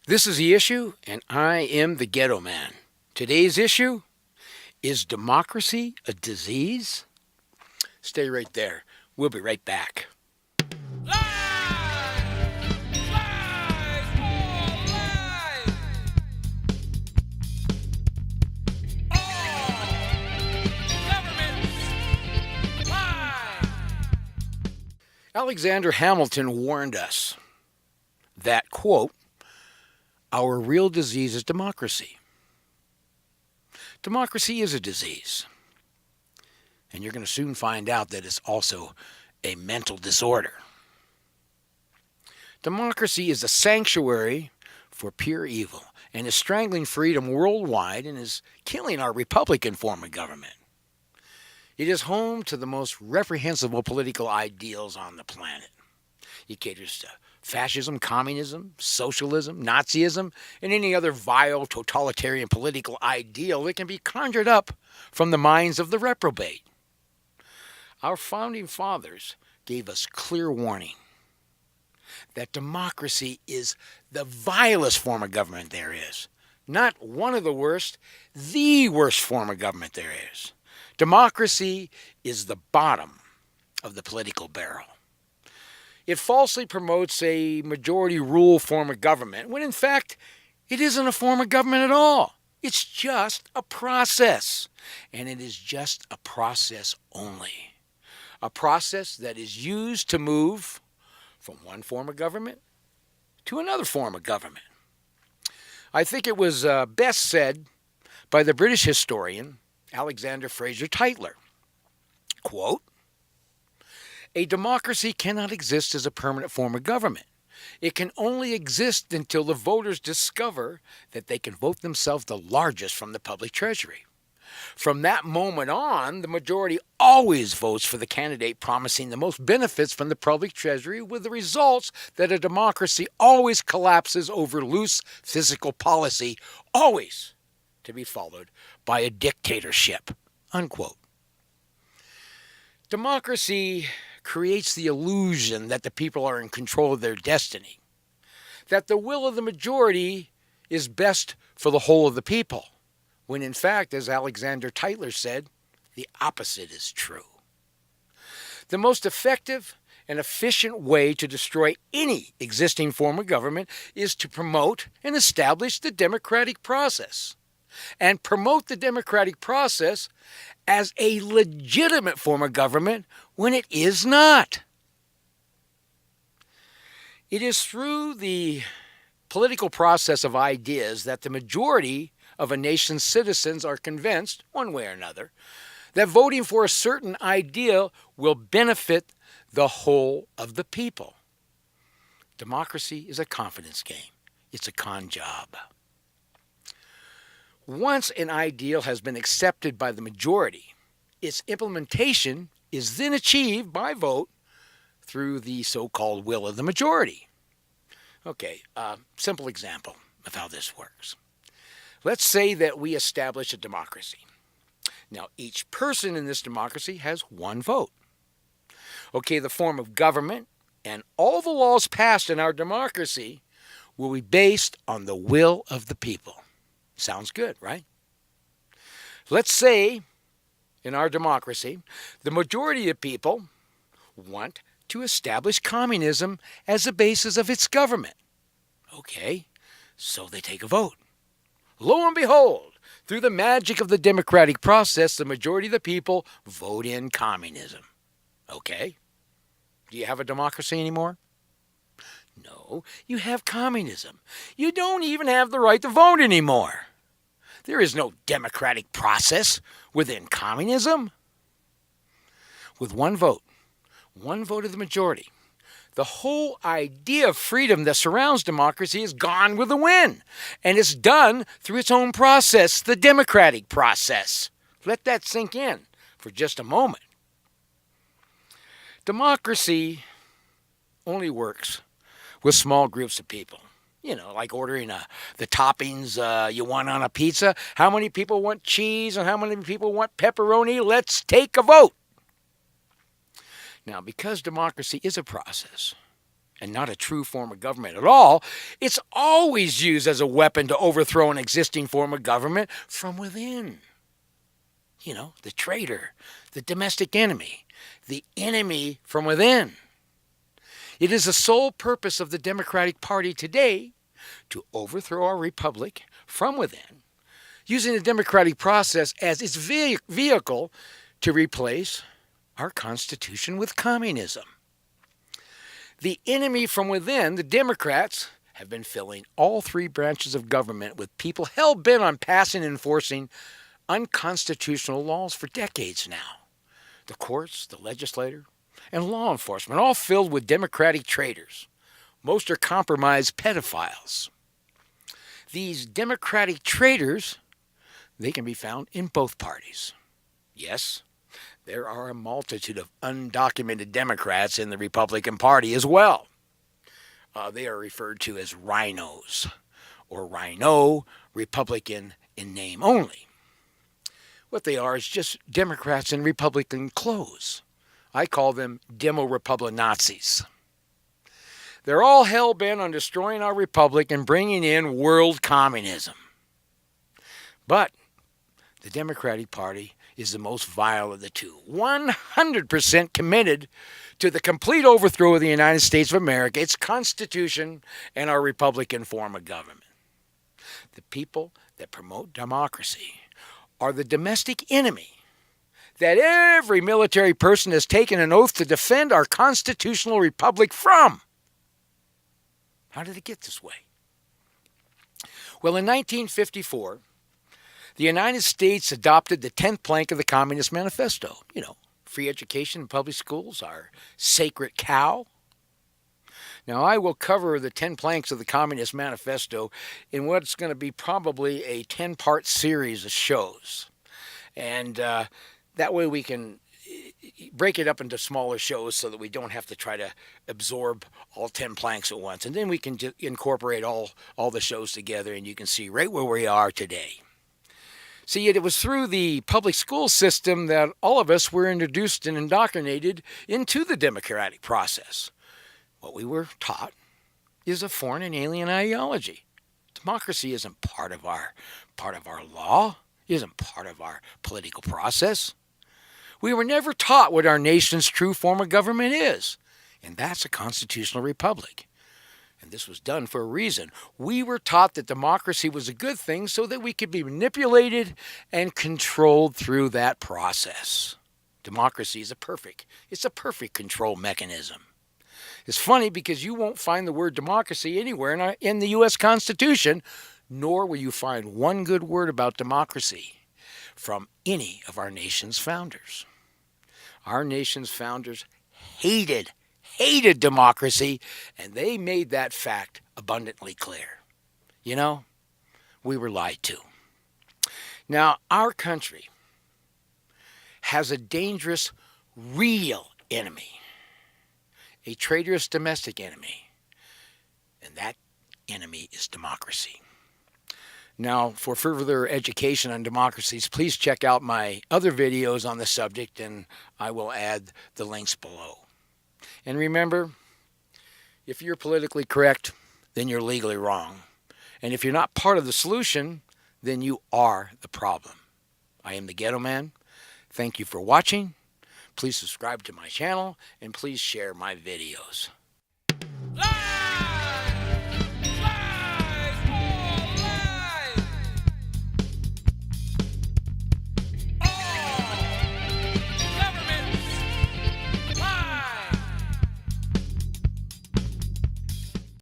This is the issue, and I am the ghetto man. Today's issue is democracy a disease? Stay right there. We'll be right back. Lies! Lies! All lies! All governments lie! Alexander Hamilton warned us that, quote, our real disease is democracy. Democracy is a disease. And you're going to soon find out that it's also a mental disorder. Democracy is a sanctuary for pure evil and is strangling freedom worldwide and is killing our Republican form of government. It is home to the most reprehensible political ideals on the planet. It caters to fascism, communism, socialism, Nazism, and any other vile totalitarian political ideal that can be conjured up from the minds of the reprobate. Our founding fathers gave us clear warning that democracy is the vilest form of government there is. Not one of the worst, the worst form of government there is. Democracy is the bottom of the political barrel. It falsely promotes a majority rule form of government when in fact it isn't a form of government at all. It's just a process. And it is just a process only. A process that is used to move from one form of government to another form of government. I think it was best said by the British historian Alexander Fraser Tytler. Quote, a democracy cannot exist as a permanent form of government. It can only exist until the voters discover that they can vote themselves the largest from the public treasury. From that moment on, the majority always votes for the candidate promising the most benefits from the public treasury, with the results that a democracy always collapses over loose fiscal policy, always to be followed by a dictatorship. Unquote. Democracy creates the illusion that the people are in control of their destiny, that the will of the majority is best for the whole of the people, when in fact, as Alexander Tytler said, the opposite is true. The most effective and efficient way to destroy any existing form of government is to promote and establish the democratic process, and promote the democratic process as a legitimate form of government when it is not. It is through the political process of ideas that the majority of a nation's citizens are convinced, one way or another, that voting for a certain ideal will benefit the whole of the people. Democracy is a confidence game. It's a con job. Once an ideal has been accepted by the majority, its implementation is then achieved by vote through the so-called will of the majority. Okay, simple example of how this works. Let's say that we establish a democracy. Now, each person in this democracy has one vote. Okay, the form of government and all the laws passed in our democracy will be based on the will of the people. Sounds good, right? Let's say in our democracy, the majority of people want to establish communism as the basis of its government. Okay, so they take a vote. Lo and behold, through the magic of the democratic process, the majority of the people vote in communism. Okay, do you have a democracy anymore? No, you have communism. You don't even have the right to vote anymore. There is no democratic process within communism. With one vote of the majority, the whole idea of freedom that surrounds democracy is gone with the wind. And it's done through its own process, the democratic process. Let that sink in for just a moment. Democracy only works with small groups of people. You know, like ordering the toppings you want on a pizza. How many people want cheese and how many people want pepperoni? Let's take a vote. Now, because democracy is a process, and not a true form of government at all, it's always used as a weapon to overthrow an existing form of government from within. You know, the traitor, the domestic enemy, the enemy from within. It is the sole purpose of the Democratic Party today to overthrow our republic from within, using the democratic process as its vehicle to replace our Constitution with communism. The enemy from within, the Democrats, have been filling all three branches of government with people hell-bent on passing and enforcing unconstitutional laws for decades now. The courts, the legislature, and law enforcement, all filled with Democratic traitors. Most are compromised pedophiles. These Democratic traitors, they can be found in both parties. Yes, there are a multitude of undocumented Democrats in the Republican Party as well. They are referred to as rhinos, or rhino, Republican in name only. What they are is just Democrats in Republican clothes. I call them Demo-Republic Nazis. They're all hell-bent on destroying our republic and bringing in world communism. But the Democratic Party is the most vile of the two, 100% committed to the complete overthrow of the United States of America, its Constitution, and our Republican form of government. The people that promote democracy are the domestic enemy that every military person has taken an oath to defend our constitutional republic from. How did it get this way? Well, in 1954, the United States adopted the 10th plank of the Communist Manifesto. You know, free education in public schools, our sacred cow. Now, I will cover the 10 planks of the Communist Manifesto in what's going to be probably a 10-part series of shows. And that way we can break it up into smaller shows so that we don't have to try to absorb all 10 planks at once. And then we can incorporate all the shows together, and you can see right where we are today. See, it was through the public school system that all of us were introduced and indoctrinated into the democratic process. What we were taught is a foreign and alien ideology. Democracy isn't part of our law, isn't part of our political process. We were never taught what our nation's true form of government is, and that's a constitutional republic. And this was done for a reason. We were taught that democracy was a good thing so that we could be manipulated and controlled through that process. Democracy is a perfect control mechanism. It's funny because you won't find the word democracy anywhere in the U.S. Constitution, nor will you find one good word about democracy from any of our nation's founders. Our nation's founders hated democracy, and they made that fact abundantly clear. You know, we were lied to. Now, our country has a dangerous, real enemy, a traitorous domestic enemy, and that enemy is democracy. Now, for further education on democracies, please check out my other videos on the subject, and I will add the links below. And remember, if you're politically correct, then you're legally wrong. And if you're not part of the solution, then you are the problem. I am the Ghetto Man. Thank you for watching. Please subscribe to my channel, and please share my videos.